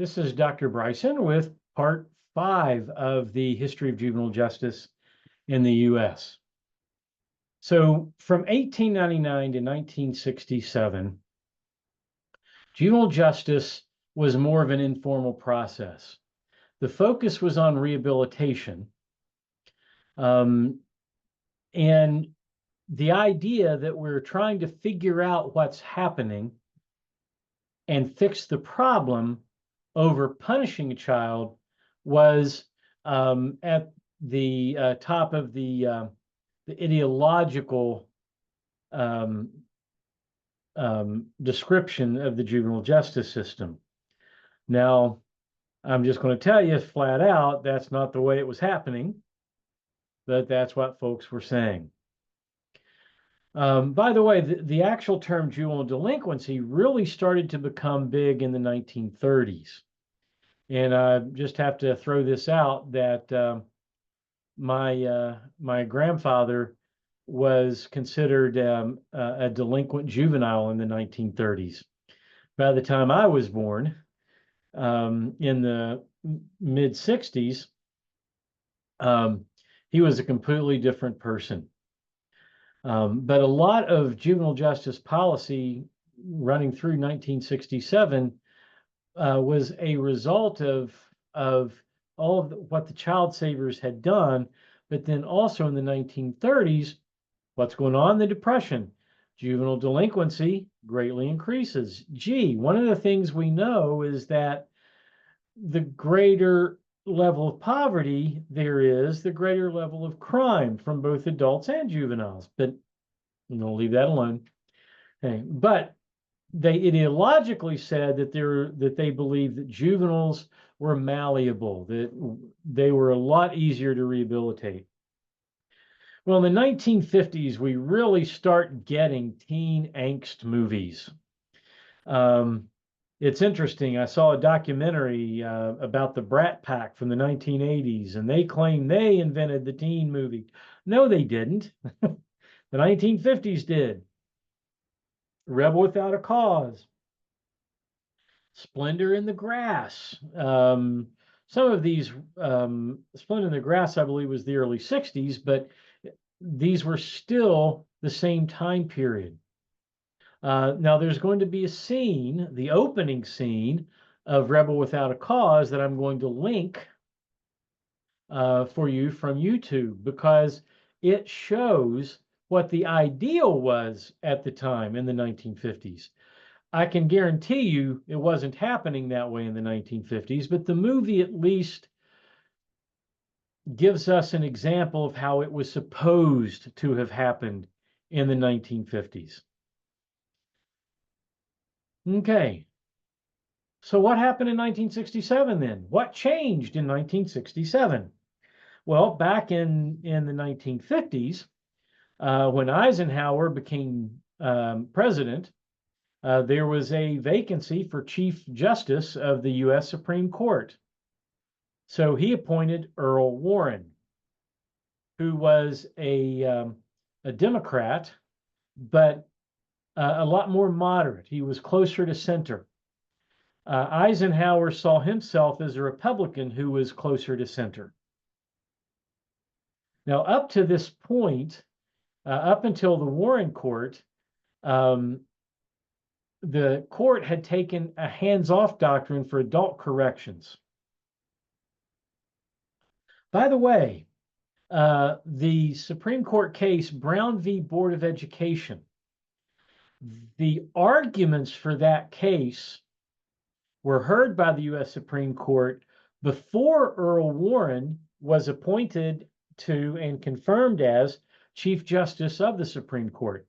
This is Dr. Bryson with part 5 of the history of juvenile justice in the U.S. So from 1899 to 1967, juvenile justice was more of an informal process. The focus was on rehabilitation. And the idea that we're trying to figure out what's happening and fix the problem over punishing a child was at the top of the ideological description of the juvenile justice system. Now, I'm just going to tell you flat out, that's not the way it was happening, but that's what folks were saying. By the way, the actual term juvenile delinquency really started to become big in the 1930s. And I just have to throw this out that my grandfather was considered a delinquent juvenile in the 1930s. By the time I was born, in the mid 60s, he was a completely different person. But a lot of juvenile justice policy running through 1967 was a result of all of what the child savers had done, but then also in the 1930s, what's going on in the Depression? Juvenile delinquency greatly increases. Gee, one of the things we know is that the greater level of poverty there is, the greater level of crime from both adults and juveniles. But I'm going to leave that alone. Okay. But they ideologically said that they believed that juveniles were malleable, that they were a lot easier to rehabilitate. Well, in the 1950s, we really start getting teen angst movies. It's interesting. I saw a documentary about the Brat Pack from the 1980s, and they claim they invented the teen movie. No, they didn't. The 1950s did. Rebel Without a Cause, Splendor in the Grass. Some of these, Splendor in the Grass, I believe, was the early 60s, but these were still the same time period. Now, there's going to be a scene, the opening scene of Rebel Without a Cause, that I'm going to link for you from YouTube, because it shows what the ideal was at the time in the 1950s. I can guarantee you it wasn't happening that way in the 1950s, but the movie at least gives us an example of how it was supposed to have happened in the 1950s. Okay, so what happened in 1967 then? What changed in 1967? Well, back in the 1950s, when Eisenhower became president, there was a vacancy for Chief Justice of the U.S. Supreme Court. So he appointed Earl Warren, who was a Democrat, but a lot more moderate. He was closer to center. Eisenhower saw himself as a Republican who was closer to center. Now, up to this point, up until the Warren Court, the court had taken a hands-off doctrine for adult corrections. By the way, the Supreme Court case, Brown v. Board of Education, the arguments for that case were heard by the U.S. Supreme Court before Earl Warren was appointed to and confirmed as Chief Justice of the Supreme Court.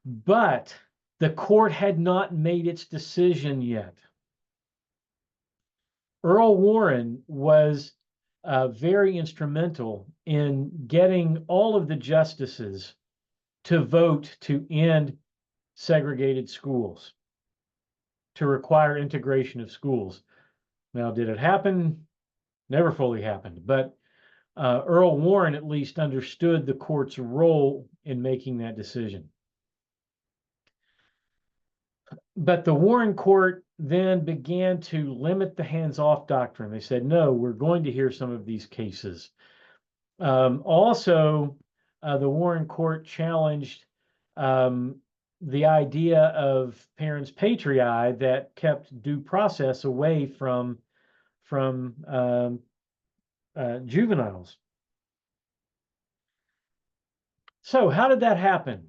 But the court had not made its decision yet. Earl Warren was very instrumental in getting all of the justices to vote to end segregated schools, to require integration of schools. Now, did it happen? Never fully happened, but Earl Warren at least understood the court's role in making that decision. But the Warren Court then began to limit the hands-off doctrine. They said, no, we're going to hear some of these cases. Also, the Warren Court challenged the idea of parens patriae that kept due process away from juveniles. So how did that happen?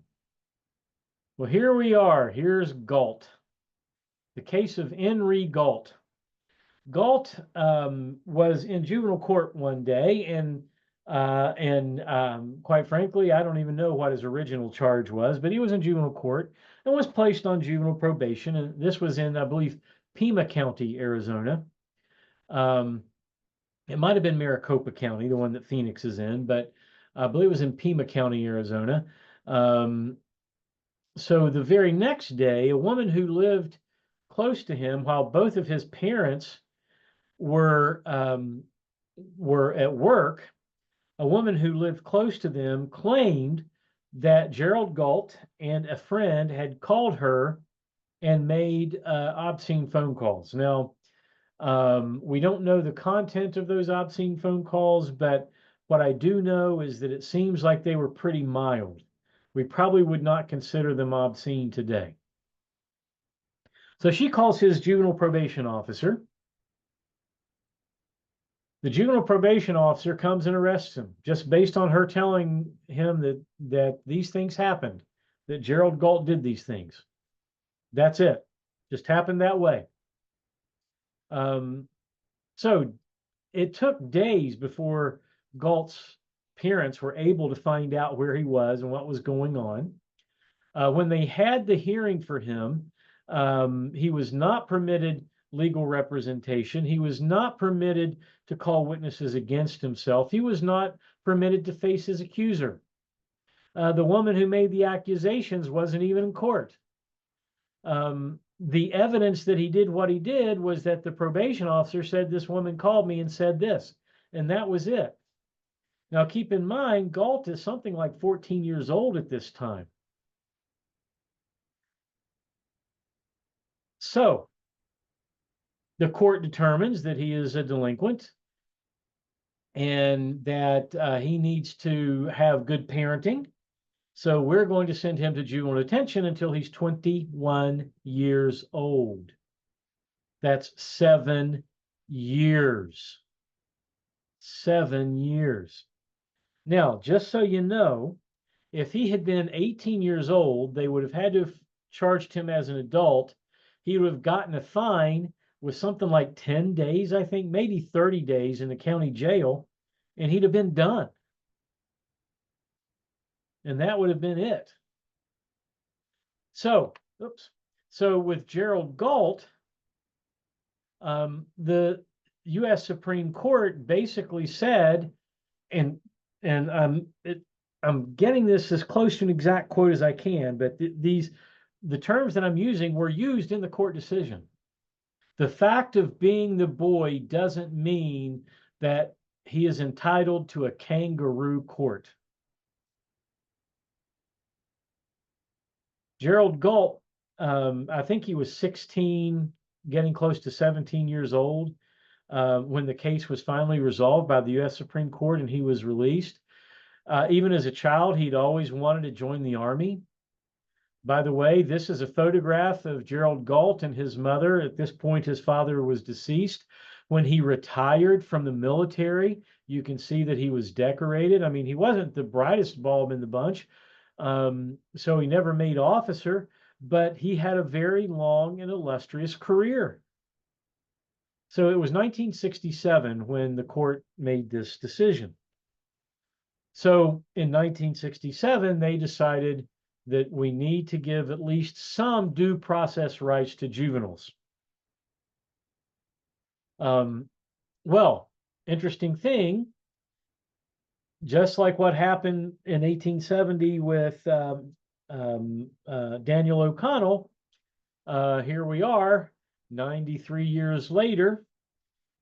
Well, here we are. Here's Galt, the case of Henry Galt. Galt was in juvenile court one day, and quite frankly, I don't even know what his original charge was, but he was in juvenile court and was placed on juvenile probation. And this was in, I believe, Pima County, Arizona. It might have been Maricopa County, the one that Phoenix is in, but I believe it was in Pima County, Arizona. So the very next day, a woman who lived close to him while both of his parents were at work, a woman who lived close to them claimed that Gerald Galt and a friend had called her and made obscene phone calls. Now, we don't know the content of those obscene phone calls, but what I do know is that it seems like they were pretty mild. We probably would not consider them obscene today. So she calls his juvenile probation officer. The juvenile probation officer comes and arrests him just based on her telling him that these things happened, that Gerald Galt did these things. That's it. Just happened that way. So it took days before Galt's parents were able to find out where he was and what was going on. When they had the hearing for him, he was not permitted legal representation. He was not permitted to call witnesses against himself. He was not permitted to face his accuser. The woman who made the accusations wasn't even in court. The evidence that he did what he did was that the probation officer said, this woman called me and said this, and that was it. Now, keep in mind, Galt is something like 14 years old at this time. So the court determines that he is a delinquent and that he needs to have good parenting. So we're going to send him to juvenile detention until he's 21 years old. That's 7 years. 7 years. Now, just so you know, if he had been 18 years old, they would have had to have charged him as an adult. He would have gotten a fine with something like 10 days, I think, maybe 30 days in the county jail, and he'd have been done. And that would have been it. So, So with Gerald Galt, the U.S. Supreme Court basically said, and I'm getting this as close to an exact quote as I can, but the terms that I'm using were used in the court decision. The fact of being the boy doesn't mean that he is entitled to a kangaroo court. Gerald Galt, I think he was 16, getting close to 17 years old when the case was finally resolved by the U.S. Supreme Court and he was released. Even as a child, he'd always wanted to join the Army. By the way, this is a photograph of Gerald Galt and his mother. At this point, his father was deceased. When he retired from the military, you can see that he was decorated. I mean, he wasn't the brightest bulb in the bunch, so he never made officer, but he had a very long and illustrious career. So it was 1967 when the court made this decision. So in 1967, they decided that we need to give at least some due process rights to juveniles. Well, interesting thing, just like what happened in 1870 with Daniel O'Connell, here we are 93 years later,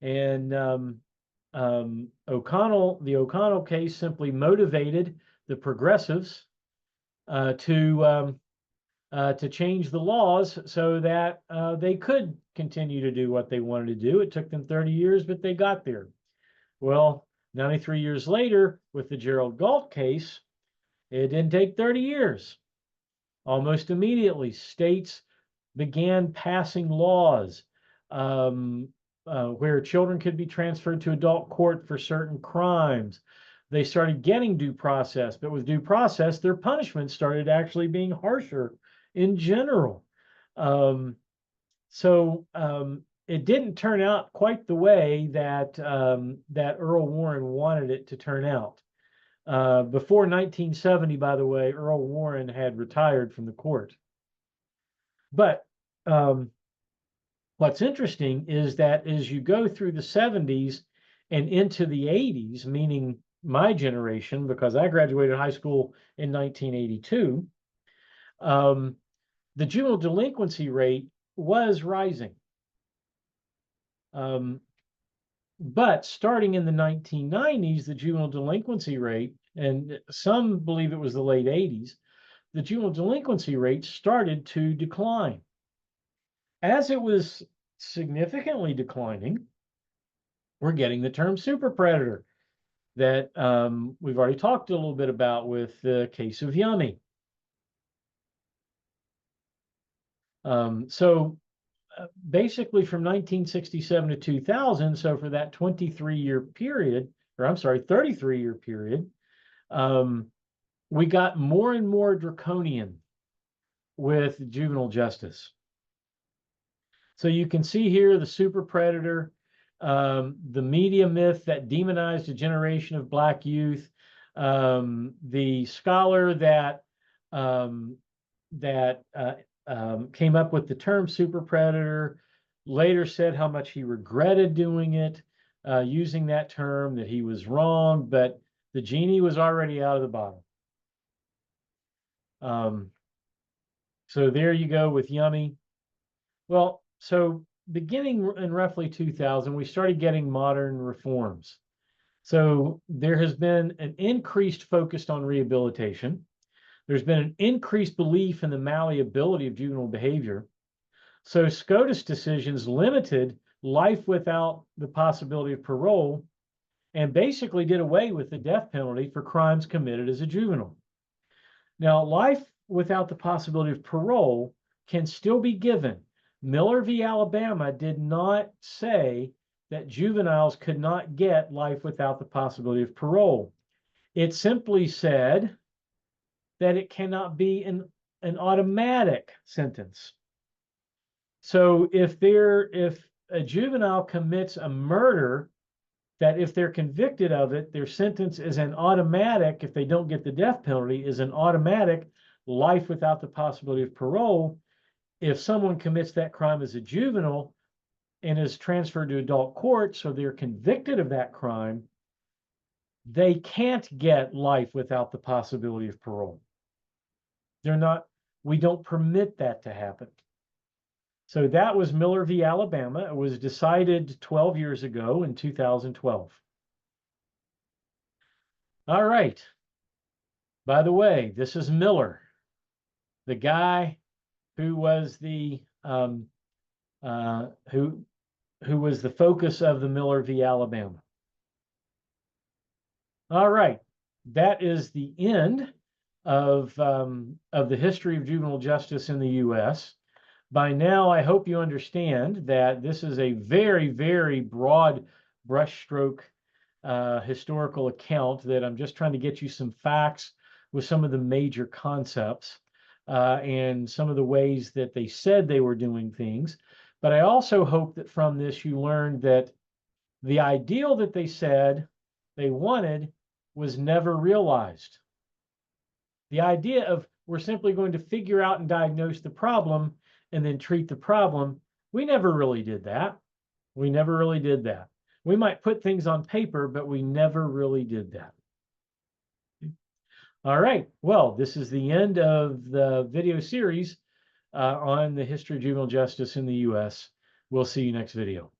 and the O'Connell case simply motivated the progressives to to change the laws so that they could continue to do what they wanted to do. It took them 30 years, but they got there. Well, 93 years later, with the Gerald Galt case, it didn't take 30 years. Almost immediately, states began passing laws where children could be transferred to adult court for certain crimes. They started getting due process, but with due process, their punishments started actually being harsher in general. It didn't turn out quite the way that that Earl Warren wanted it to turn out. Before 1970, by the way, Earl Warren had retired from the court. But what's interesting is that as you go through the 70s and into the 80s, meaning my generation, because I graduated high school in 1982, the juvenile delinquency rate was rising. But starting in the 1990s, the juvenile delinquency rate, and some believe it was the late 80s, the juvenile delinquency rate started to decline. As it was significantly declining, we're getting the term super predator that we've already talked a little bit about with the case of Yummy. Basically from 1967 to 2000, so for that 23-year period, or I'm sorry, 33-year period, we got more and more draconian with juvenile justice. So you can see here the super predator, the media myth that demonized a generation of Black youth, the scholar that came up with the term super predator later said how much he regretted doing it, using that term, that he was wrong, but the genie was already out of the bottle. So there you go with Yummy. Well, so beginning in roughly 2000, we started getting modern reforms. So there has been an increased focus on rehabilitation. There's been an increased belief in the malleability of juvenile behavior. So SCOTUS decisions limited life without the possibility of parole and basically did away with the death penalty for crimes committed as a juvenile. Now, life without the possibility of parole can still be given. Miller v. Alabama did not say that juveniles could not get life without the possibility of parole. It simply said that it cannot be an automatic sentence. So if a juvenile commits a murder, that if they're convicted of it, their sentence is an automatic, if they don't get the death penalty, is an automatic life without the possibility of parole. If someone commits that crime as a juvenile and is transferred to adult court, so they're convicted of that crime, they can't get life without the possibility of parole. We don't permit that to happen. So that was Miller v. Alabama. It was decided 12 years ago in 2012. All right. By the way, this is Miller, the guy who was the who was the focus of the Miller v. Alabama. All right, that is the end of the history of juvenile justice in the U.S. By now, I hope you understand that this is a very, very broad brushstroke historical account, that I'm just trying to get you some facts with some of the major concepts and some of the ways that they said they were doing things. But I also hope that from this you learned that the ideal that they said they wanted was never realized. The idea of we're simply going to figure out and diagnose the problem and then treat the problem, we never really did that. We never really did that. We might put things on paper, but we never really did that. All right, well, this is the end of the video series on the history of juvenile justice in the U.S. We'll see you next video.